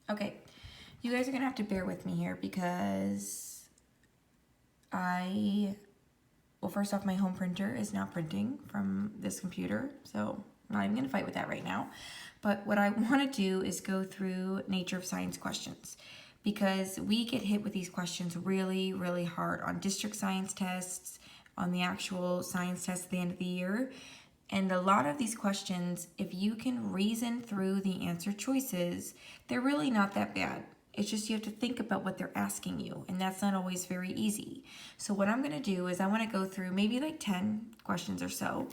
Okay, you guys are gonna have to bear with me here because well, first off, my home printer is not printing from this computer, so I'm not even gonna fight with that right now. But what I wanna do is go through nature of science questions because we get hit with these questions really, really hard on district science tests, on the actual science test at the end of the year. And a lot of these questions, if you can reason through the answer choices, they're really not that bad. It's just you have to think about what they're asking you, and that's not always very easy. So what I'm gonna do is I wanna go through maybe like 10 questions or so,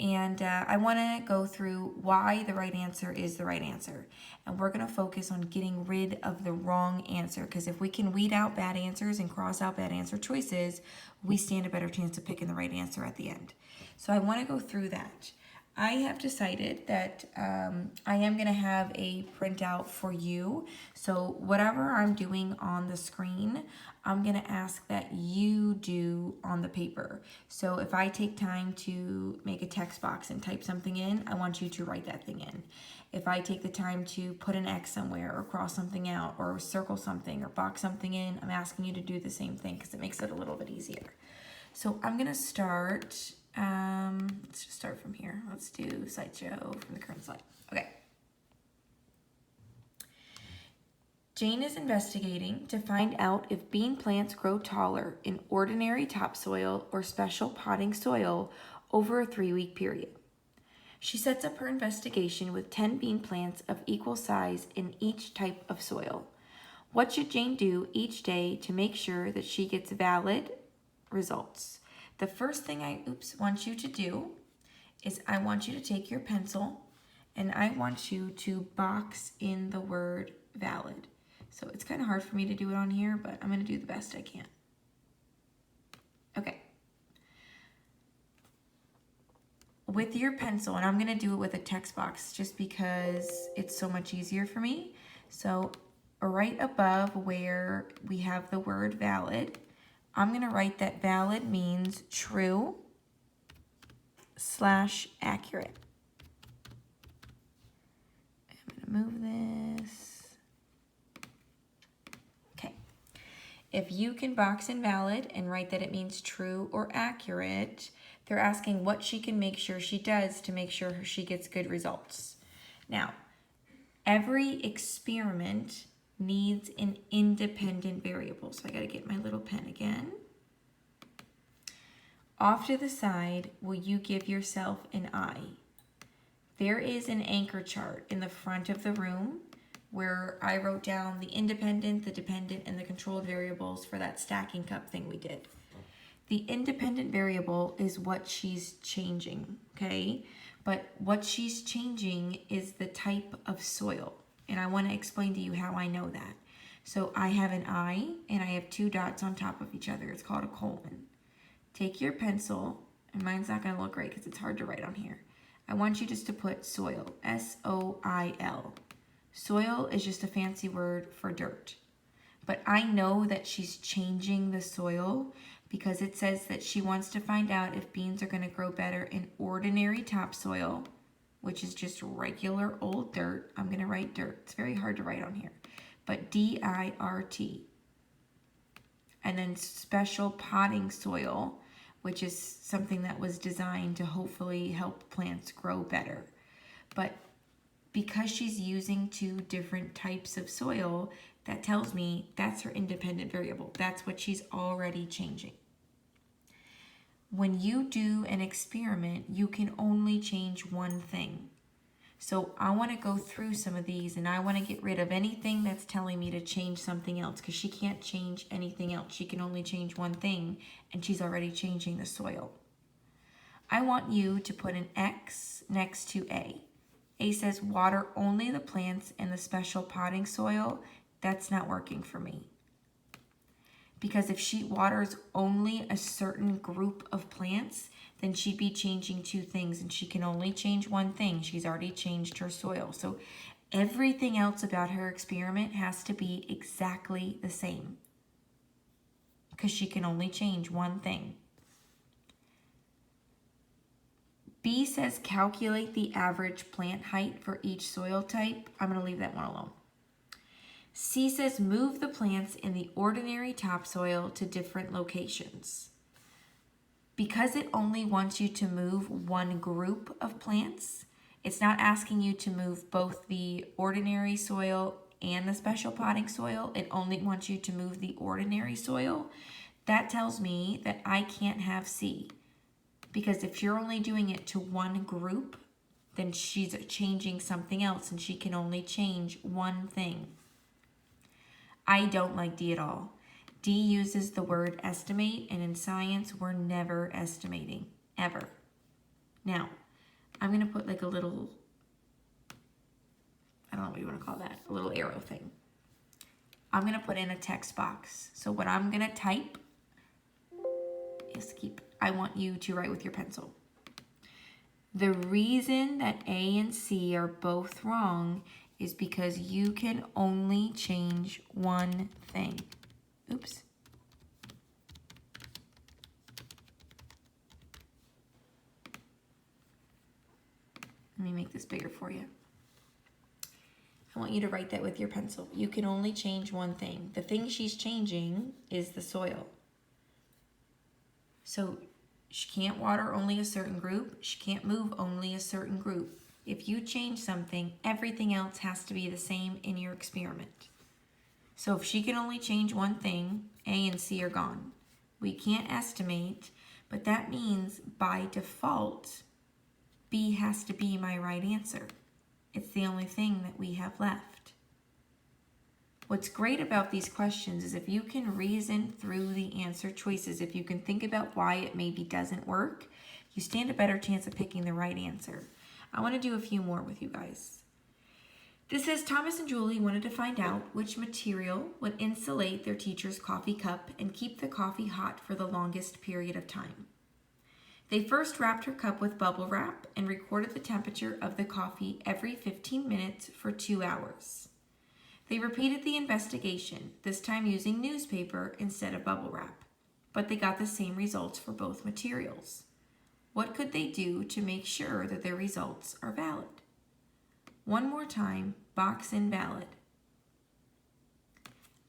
and I wanna go through why the right answer is the right answer. And we're gonna focus on getting rid of the wrong answer, because if we can weed out bad answers and cross out bad answer choices, we stand a better chance of picking the right answer at the end. So I wanna go through that. I have decided that I am going to have a printout for you. So whatever I'm doing on the screen, I'm going to ask that you do on the paper. So if I take time to make a text box and type something in, I want you to write that thing in. If I take the time to put an X somewhere or cross something out or circle something or box something in, I'm asking you to do the same thing because it makes it a little bit easier. So I'm going to start... let's just start from here. Let's do slideshow from the current slide. Okay. Jane is investigating to find out if bean plants grow taller in ordinary topsoil or special potting soil over a 3-week period. She sets up her investigation with 10 bean plants of equal size in each type of soil. What should Jane do each day to make sure that she gets valid results? The first thing I want you to do is I want you to take your pencil and I want you to box in the word valid. So it's kind of hard for me to do it on here, but I'm going to do the best I can. Okay. With your pencil, and I'm going to do it with a text box just because it's so much easier for me. So right above where we have the word valid, I'm going to write that valid means true / accurate. I'm going to move this. Okay. If you can box in valid and write that it means true or accurate, they're asking what she can make sure she does to make sure she gets good results. Now, every experiment needs an independent variable. So I got to get my little pen again. Off to the side, will you give yourself an eye? There is an anchor chart in the front of the room where I wrote down the independent, the dependent, and the controlled variables for that stacking cup thing we did. The independent variable is what she's changing, okay? But what she's changing is the type of soil. And I want to explain to you how I know that. So I have an I and I have 2 dots on top of each other. It's called a colon. Take your pencil, and mine's not going to look great because it's hard to write on here. I want you just to put soil, S-O-I-L. Soil is just a fancy word for dirt. But I know that she's changing the soil because it says that she wants to find out if beans are going to grow better in ordinary topsoil, which is just regular old dirt. I'm going to write dirt. It's very hard to write on here. But D-I-R-T. And then special potting soil, which is something that was designed to hopefully help plants grow better. But because she's using 2 different types of soil, that tells me that's her independent variable. That's what she's already changing. When you do an experiment, you can only change one thing. So I want to go through some of these and I want to get rid of anything that's telling me to change something else because she can't change anything else. She can only change one thing and she's already changing the soil. I want you to put an X next to A. A says water only the plants in the special potting soil. That's not working for me. Because if she waters only a certain group of plants, then she'd be changing 2 things and she can only change one thing. She's already changed her soil. So everything else about her experiment has to be exactly the same because she can only change one thing. B says calculate the average plant height for each soil type. I'm going to leave that one alone. C says move the plants in the ordinary topsoil to different locations. Because it only wants you to move one group of plants, it's not asking you to move both the ordinary soil and the special potting soil. It only wants you to move the ordinary soil. That tells me that I can't have C. Because if you're only doing it to one group, then she's changing something else and she can only change one thing. I don't like D at all. D uses the word estimate, and in science, we're never estimating, ever. Now, I'm going to put like a little, I don't know what you want to call that, a little arrow thing. I'm going to put in a text box. So what I'm going to type is I want you to write with your pencil. The reason that A and C are both wrong is because you can only change one thing. Oops. Let me make this bigger for you. I want you to write that with your pencil. You can only change one thing. The thing she's changing is the soil. So she can't water only a certain group. She can't move only a certain group. If you change something, everything else has to be the same in your experiment. So if she can only change one thing, A and C are gone. We can't estimate, but that means by default, B has to be my right answer. It's the only thing that we have left. What's great about these questions is if you can reason through the answer choices, if you can think about why it maybe doesn't work, you stand a better chance of picking the right answer. I want to do a few more with you guys. This says Thomas and Julie wanted to find out which material would insulate their teacher's coffee cup and keep the coffee hot for the longest period of time. They first wrapped her cup with bubble wrap and recorded the temperature of the coffee every 15 minutes for 2 hours. They repeated the investigation, this time using newspaper instead of bubble wrap, but they got the same results for both materials. What could they do to make sure that their results are valid? One more time, box invalid.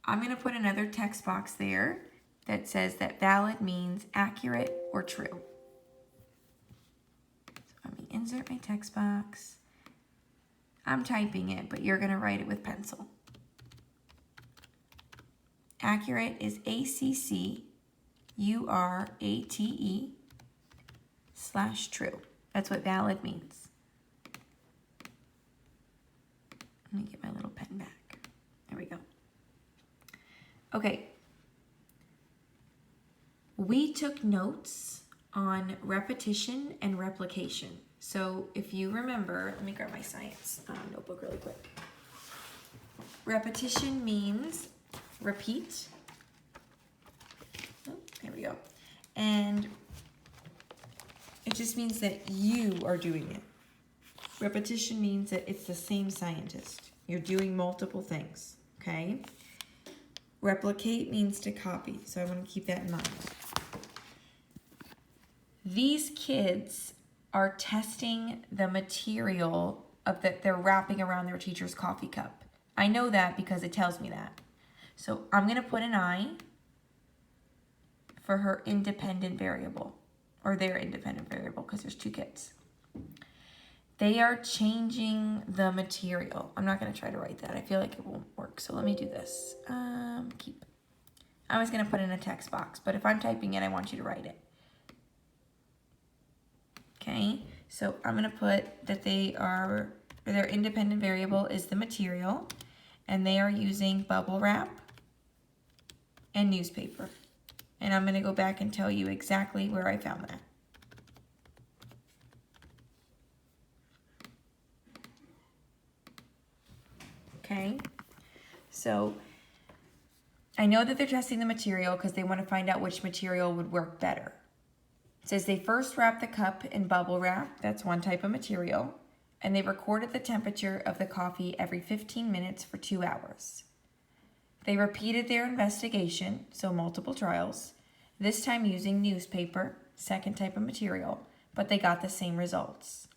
I'm going to put another text box there that says that valid means accurate or true. So let me insert my text box. I'm typing it, but you're going to write it with pencil. Accurate is ACCURATE/true. That's what valid means. Let me get my little pen back. There we go. Okay. We took notes on repetition and replication. So if you remember, let me grab my science notebook really quick. Repetition means repeat. Oh, there we go. And it just means that you are doing it. Repetition means that it's the same scientist. You're doing multiple things, okay? Replicate means to copy, so I want to keep that in mind. These kids are testing the material that they're wrapping around their teacher's coffee cup. I know that because it tells me that. So I'm going to put an I for her independent variable, or their independent variable, because there's two kids. They are changing the material. I'm not going to try to write that. I feel like it won't work. So let me do this. Keep. I was going to put in a text box, but if I'm typing it, I want you to write it. Okay, so I'm going to put that their independent variable is the material, and they are using bubble wrap and newspaper. And I'm going to go back and tell you exactly where I found that. Okay, so I know that they're testing the material because they want to find out which material would work better. It says they first wrapped the cup in bubble wrap, that's one type of material, and they recorded the temperature of the coffee every 15 minutes for 2 hours. They repeated their investigation, so multiple trials, this time using newspaper, second type of material, but they got the same results.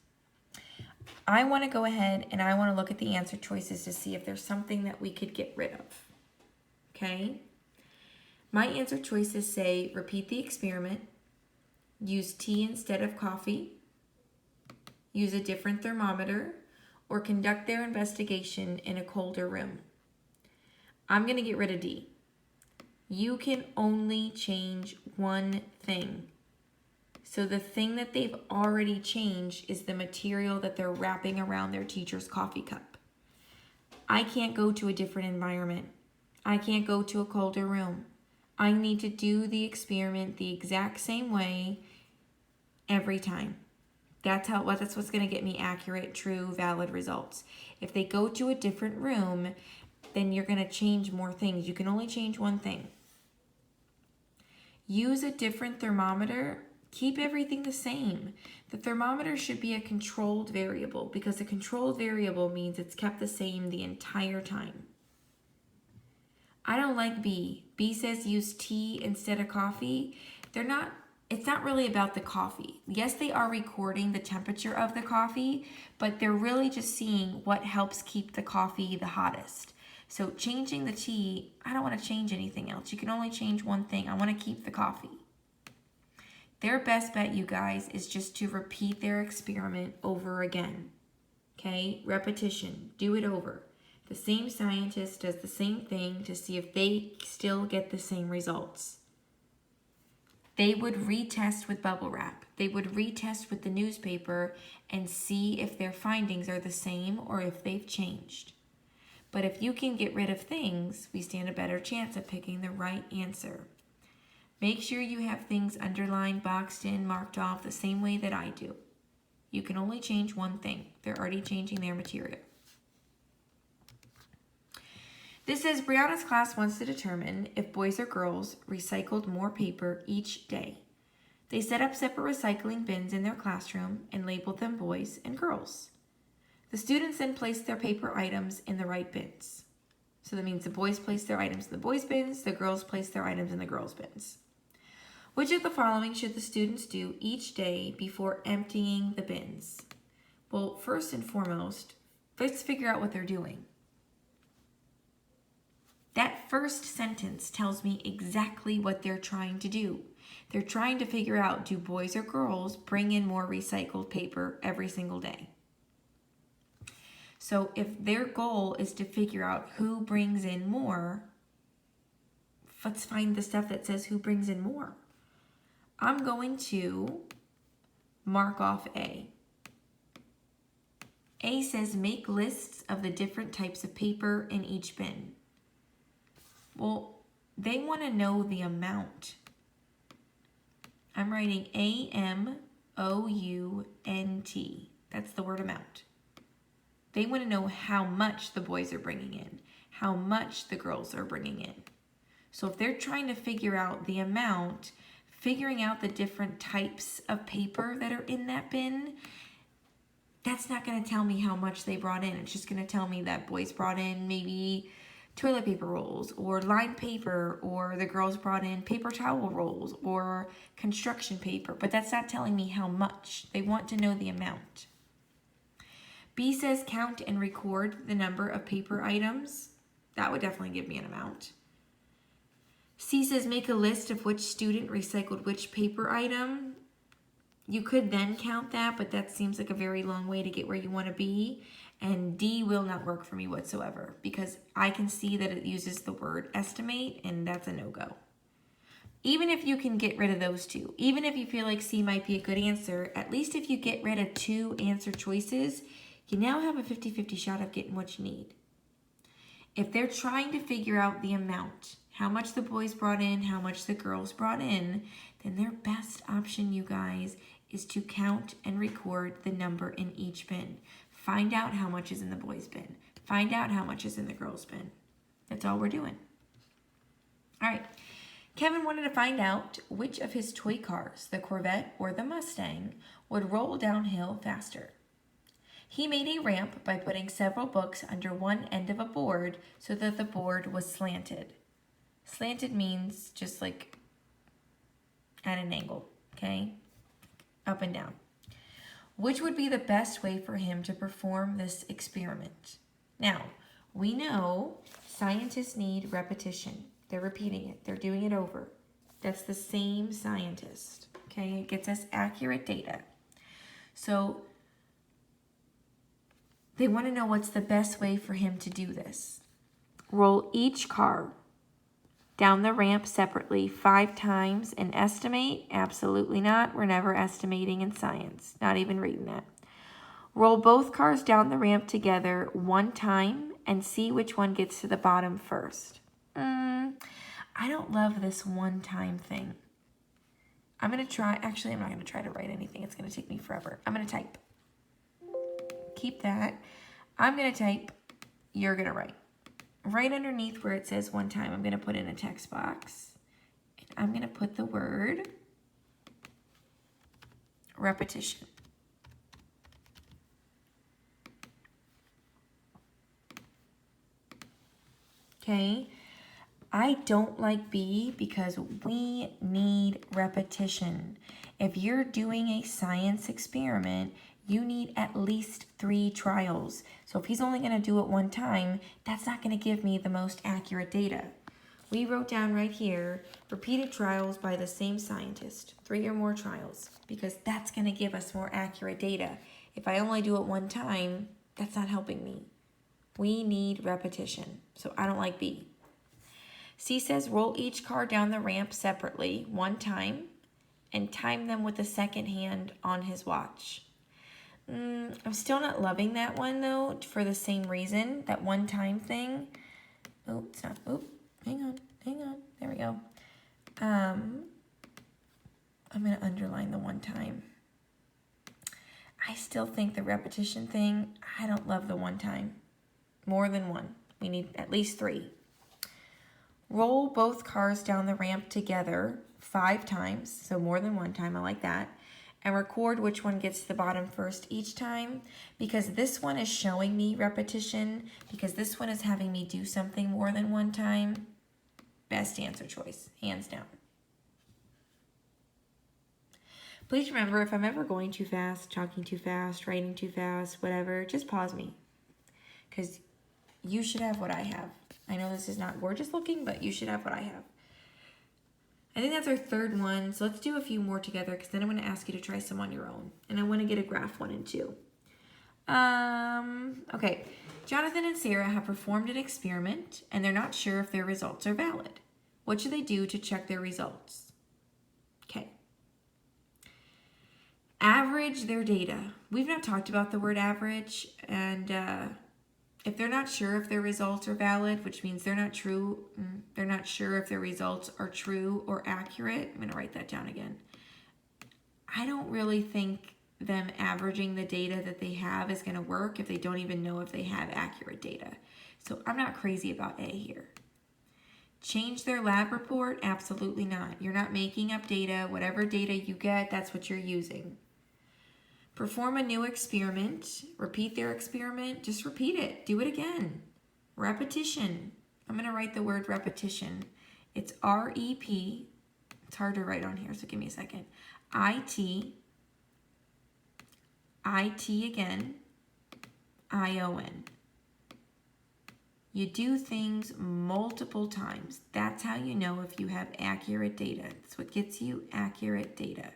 I want to go ahead and I want to look at the answer choices to see if there's something that we could get rid of. Okay? My answer choices say repeat the experiment, use tea instead of coffee, use a different thermometer, or conduct their investigation in a colder room. I'm going to get rid of D. You can only change one thing. So the thing that they've already changed is the material that they're wrapping around their teacher's coffee cup. I can't go to a different environment. I can't go to a colder room. I need to do the experiment the exact same way every time. That's what's going to get me accurate, true, valid results. If they go to a different room, then you're going to change more things. You can only change one thing. Use a different thermometer. Keep everything the same. The thermometer should be a controlled variable because a controlled variable means it's kept the same the entire time. I don't like B. B says use tea instead of coffee. It's not really about the coffee. Yes, they are recording the temperature of the coffee, but they're really just seeing what helps keep the coffee the hottest. So changing the tea, I don't want to change anything else. You can only change one thing. I want to keep the coffee. Their best bet, you guys, is just to repeat their experiment over again. Okay? Repetition. Do it over. The same scientist does the same thing to see if they still get the same results. They would retest with bubble wrap. They would retest with the newspaper and see if their findings are the same or if they've changed. But if you can get rid of things, we stand a better chance of picking the right answer. Make sure you have things underlined, boxed in, marked off the same way that I do. You can only change one thing. They're already changing their material. This says Brianna's class wants to determine if boys or girls recycled more paper each day. They set up separate recycling bins in their classroom and labeled them boys and girls. The students then placed their paper items in the right bins. So that means the boys placed their items in the boys' bins, the girls placed their items in the girls' bins. Which of the following should the students do each day before emptying the bins? Well, first and foremost, let's figure out what they're doing. That first sentence tells me exactly what they're trying to do. They're trying to figure out, do boys or girls bring in more recycled paper every single day? So if their goal is to figure out who brings in more, let's find the stuff that says who brings in more. I'm going to mark off A. A says make lists of the different types of paper in each bin. Well, they want to know the amount. I'm writing AMOUNT. That's the word amount. They want to know how much the boys are bringing in, how much the girls are bringing in. So if they're trying to figure out the amount, figuring out the different types of paper that are in that bin, that's not going to tell me how much they brought in. It's just going to tell me that boys brought in maybe toilet paper rolls or lined paper, or the girls brought in paper towel rolls or construction paper, but that's not telling me how much. They want to know the amount. B says count and record the number of paper items. That would definitely give me an amount. C says make a list of which student recycled which paper item. You could then count that, but that seems like a very long way to get where you want to be. And D will not work for me whatsoever because I can see that it uses the word estimate, and that's a no-go. Even if you can get rid of those two, even if you feel like C might be a good answer, at least if you get rid of two answer choices, you now have a 50-50 shot of getting what you need. If they're trying to figure out the amount, how much the boys brought in, how much the girls brought in, then their best option, you guys, is to count and record the number in each bin. Find out how much is in the boys' bin. Find out how much is in the girls' bin. That's all we're doing. All right. Kevin wanted to find out which of his toy cars, the Corvette or the Mustang, would roll downhill faster. He made a ramp by putting several books under one end of a board so that the board was slanted. Slanted means just like at an angle, okay? Up and down. Which would be the best way for him to perform this experiment? Now, we know scientists need repetition. They're repeating it. They're doing it over. That's the same scientist. Okay, it gets us accurate data. So they want to know what's the best way for him to do this. Roll each car down the ramp separately 5 times and estimate? Absolutely not. We're never estimating in science. Not even reading that. Roll both cars down the ramp together 1 time and see which one gets to the bottom first. I don't love this 1 time thing. I'm going to try. Actually, I'm not going to try to write anything. It's going to take me forever. I'm going to type. Keep that. I'm going to type. You're going to write. Right underneath where it says 1 time, I'm going to put in a text box. And I'm going to put the word repetition. Okay. I don't like B because we need repetition. If you're doing a science experiment, you need at least 3 trials. So if he's only going to do it 1 time, that's not going to give me the most accurate data. We wrote down right here, repeated trials by the same scientist, 3 or more trials, because that's going to give us more accurate data. If I only do it 1 time, that's not helping me. We need repetition. So I don't like B. C says roll each car down the ramp separately 1 time and time them with the second hand on his watch. I'm still not loving that one though, for the same reason, that 1 time thing. Oh, it's not. Oh, hang on. There we go. I'm going to underline the 1 time. I still think the repetition thing, I don't love the 1 time. More than 1. We need at least 3. Roll both cars down the ramp together 5 times, so more than 1 time, I like that. And record which one gets to the bottom first each time, because this one is showing me repetition, because this one is having me do something more than 1 time. Best answer choice, hands down. Please remember, if I'm ever going too fast, talking too fast, writing too fast, whatever, just pause me, because you should have what I have. I know this is not gorgeous looking, but you should have what I have. I think that's our 3rd one, so let's do a few more together, because then I'm going to ask you to try some on your own. And I want to get a graph 1 and 2. Okay, Jonathan and Sarah have performed an experiment, and they're not sure if their results are valid. What should they do to check their results? Okay. Average their data. We've not talked about the word average, and if they're not sure if their results are valid, which means they're not sure if their results are true or accurate. I'm going to write that down again. I don't really think them averaging the data that they have is going to work if they don't even know if they have accurate data. So I'm not crazy about A here. Change their lab report? Absolutely not. You're not making up data. Whatever data you get, that's what you're using. Perform a new experiment. Repeat their experiment. Just repeat it. Do it again. Repetition. I'm going to write the word repetition. It's R-E-P. It's hard to write on here, so give me a second. I-T. I-T again. I-O-N. You do things multiple times. That's how you know if you have accurate data. It's what gets you accurate data.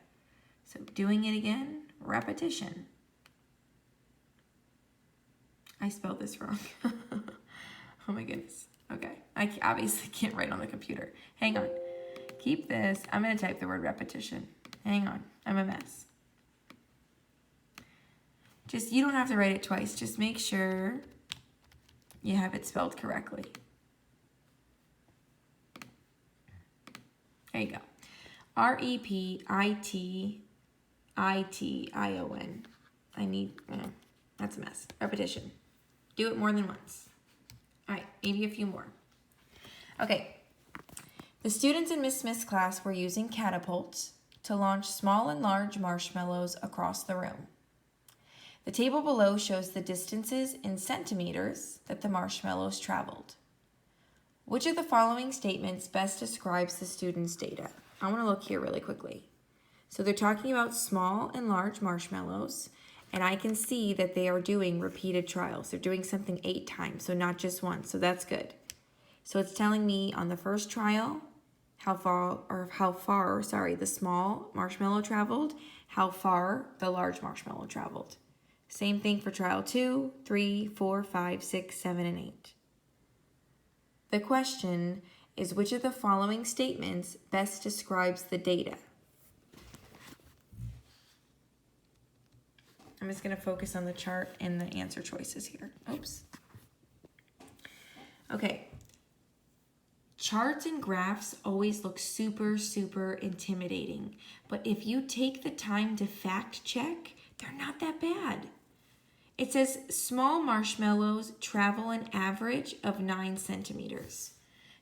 So doing it again. Repetition. I spelled this wrong. Oh my goodness. Okay. I obviously can't write on the computer. Hang on. Keep this. I'm going to type the word repetition. Hang on. I'm a mess. You don't have to write it twice. Just make sure you have it spelled correctly. There you go. R-E-P-I-T I-T-I-O-N. That's a mess. Repetition. Do it more than once. All right, maybe a few more. Okay. The students in Miss Smith's class were using catapults to launch small and large marshmallows across the room. The table below shows the distances in centimeters that the marshmallows traveled. Which of the following statements best describes the students' data? I want to look here really quickly. So they're talking about small and large marshmallows, And I can see that they are doing repeated trials. They're doing something 8 times, so not just once. So that's good. So it's telling me on the first trial how far the small marshmallow traveled, how far the large marshmallow traveled. Same thing for trial 2, 3, 4, 5, 6, 7, and 8. The question is, which of the following statements best describes the data? I'm just going to focus on the chart and the answer choices here. Oops. Okay. Charts and graphs always look super, super intimidating. But if you take the time to fact check, they're not that bad. It says small marshmallows travel an average of 9 centimeters.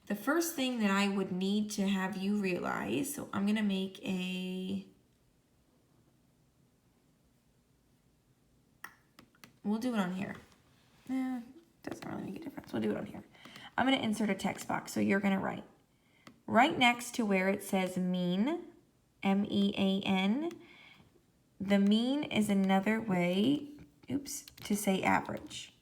The first thing that I would need to have you realize, so I'm going to make we'll do it on here. Doesn't really make a difference. We'll do it on here. I'm going to insert a text box, so you're going to write. Right next to where it says mean, M-E-A-N, the mean is another way, to say average.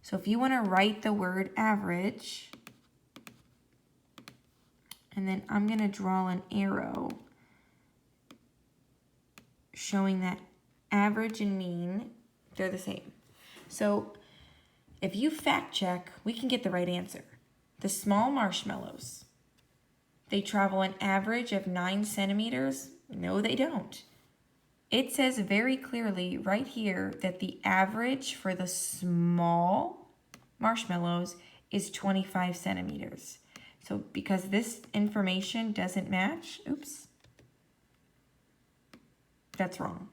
So if you want to write the word average, and then I'm going to draw an arrow showing that average and mean, they're the same. So if you fact check, we can get the right answer. The small marshmallows, they travel an average of 9 centimeters. No, they don't. It says very clearly right here that the average for the small marshmallows is 25 centimeters. So because this information doesn't match, that's wrong.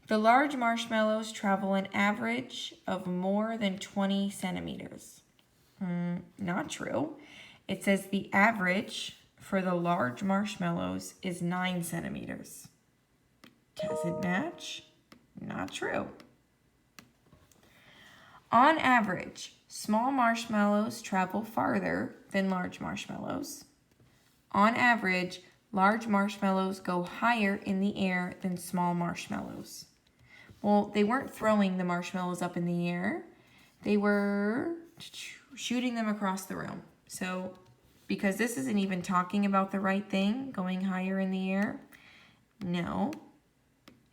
The large marshmallows travel an average of more than 20 centimeters. Not true. It says the average for the large marshmallows is 9 centimeters. Does it match? Not true. On average, small marshmallows travel farther than large marshmallows. On average, large marshmallows go higher in the air than small marshmallows. Well, they weren't throwing the marshmallows up in the air. They were shooting them across the room. So, because this isn't even talking about the right thing, going higher in the air, no.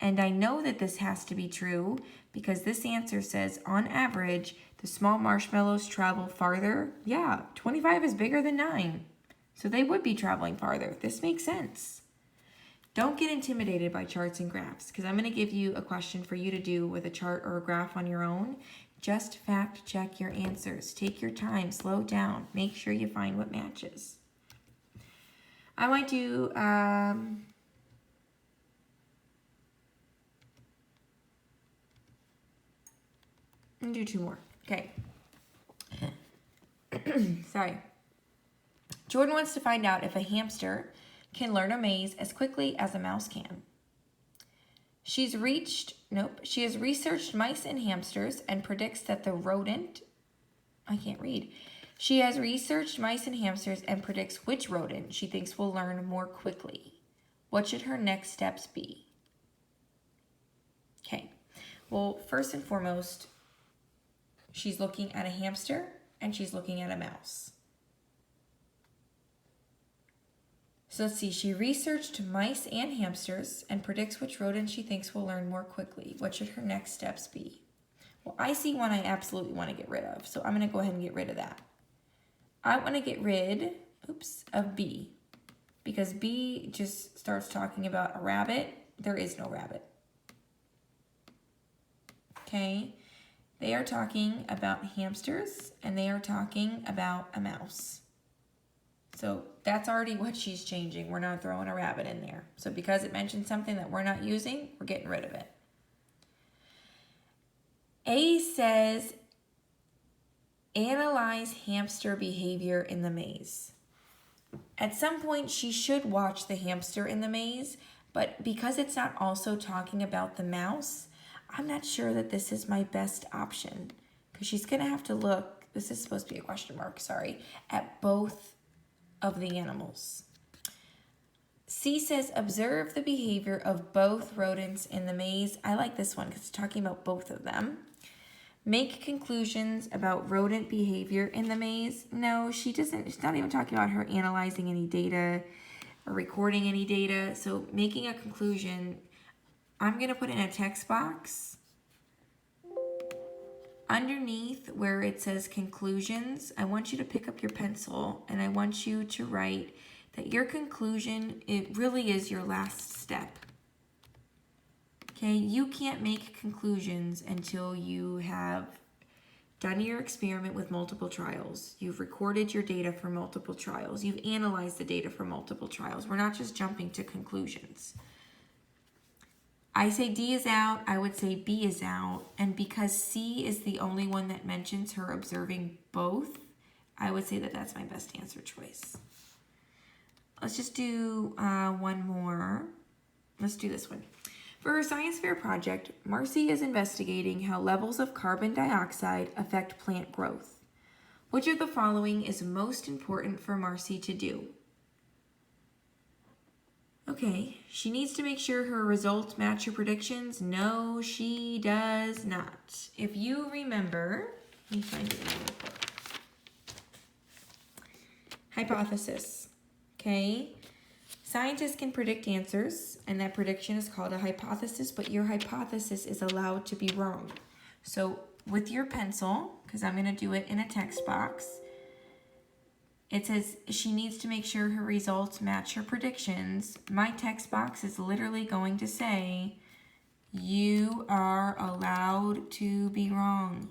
And I know that this has to be true because this answer says, on average, the small marshmallows travel farther. Yeah, 25 is bigger than 9. So they would be traveling farther. This makes sense. Don't get intimidated by charts and graphs because I'm going to give you a question for you to do with a chart or a graph on your own. Just fact check your answers. Take your time, slow down, make sure you find what matches. I might do and do 2 more. Okay. Sorry. Jordan wants to find out if a hamster can learn a maze as quickly as a mouse can. She has researched mice and hamsters and predicts that the rodent, She has researched mice and hamsters and predicts which rodent she thinks will learn more quickly. What should her next steps be? Okay. Well, first and foremost, she's looking at a hamster and she's looking at a mouse. So let's see, she researched mice and hamsters and predicts which rodent she thinks will learn more quickly. What should her next steps be? Well, I see one I absolutely want to get rid of, so I'm going to go ahead and get rid of that. I want to get rid, of B, because B just starts talking about a rabbit. There is no rabbit. Okay, they are talking about hamsters and they are talking about a mouse. So that's already what she's changing. We're not throwing a rabbit in there. So because it mentions something that we're not using, we're getting rid of it. A says, analyze hamster behavior in the maze. At some point, she should watch the hamster in the maze, but because it's not also talking about the mouse, I'm not sure that this is my best option because she's going to have to look, this is supposed to be a question mark, sorry, at both of the animals. C says, observe the behavior of both rodents in the maze. I like this one because it's talking about both of them. Make conclusions about rodent behavior in the maze. No, she doesn't. She's not even talking about her analyzing any data or recording any data. So making a conclusion, I'm going to put in a text box. Underneath where it says conclusions, I want you to pick up your pencil and I want you to write that your conclusion, it really is your last step. Okay, you can't make conclusions until you have done your experiment with multiple trials. You've recorded your data for multiple trials. You've analyzed the data for multiple trials. We're not just jumping to conclusions. I say D is out, I would say B is out. And because C is the only one that mentions her observing both, I would say that that's my best answer choice. Let's just do one more. Let's do this one. For her science fair project, Marcy is investigating how levels of carbon dioxide affect plant growth. Which of the following is most important for Marcy to do? Okay, she needs to make sure her results match her predictions. No, she does not. If you remember, let me find it in the book. Hypothesis. Okay. Scientists can predict answers, and that prediction is called a hypothesis, but your hypothesis is allowed to be wrong. So with your pencil, because I'm going to do it in a text box, it says she needs to make sure her results match her predictions. My text box is literally going to say, you are allowed to be wrong.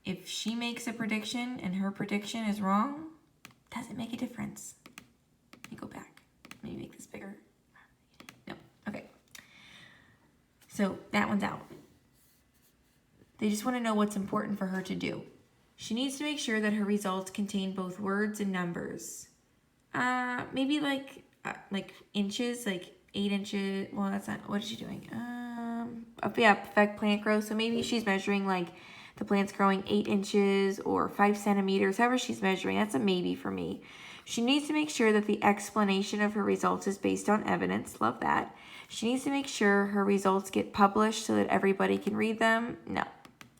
If she makes a prediction and her prediction is wrong, doesn't make a difference. Let me go back. Maybe make this bigger. No, okay. So that one's out. They just want to know what's important for her to do. She needs to make sure that her results contain both words and numbers. Maybe like inches, like 8 inches. Well, that's not, what is she doing? Yeah, affect plant growth. So maybe she's measuring like the plant's growing 8 inches or 5 centimeters, however she's measuring. That's a maybe for me. She needs to make sure that the explanation of her results is based on evidence. Love that. She needs to make sure her results get published so that everybody can read them. No.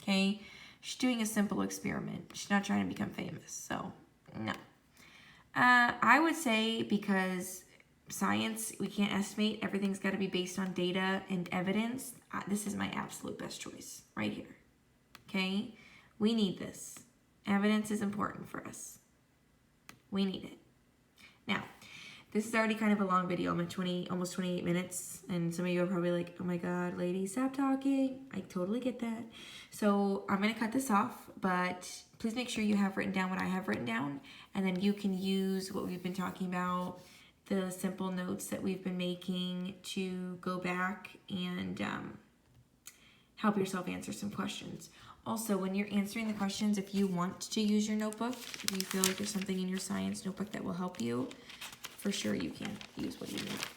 Okay. She's doing a simple experiment. She's not trying to become famous. So, no. I would say because science, we can't estimate. Everything's got to be based on data and evidence. This is my absolute best choice right here. Okay, we need this. Evidence is important for us. We need it. Now, this is already kind of a long video. I'm at almost 28 minutes. And some of you are probably like, oh my God, lady, stop talking. I totally get that. So I'm going to cut this off, but please make sure you have written down what I have written down. And then you can use what we've been talking about, the simple notes that we've been making to go back and help yourself answer some questions. Also, when you're answering the questions, if you want to use your notebook, if you feel like there's something in your science notebook that will help you, for sure you can use what you need.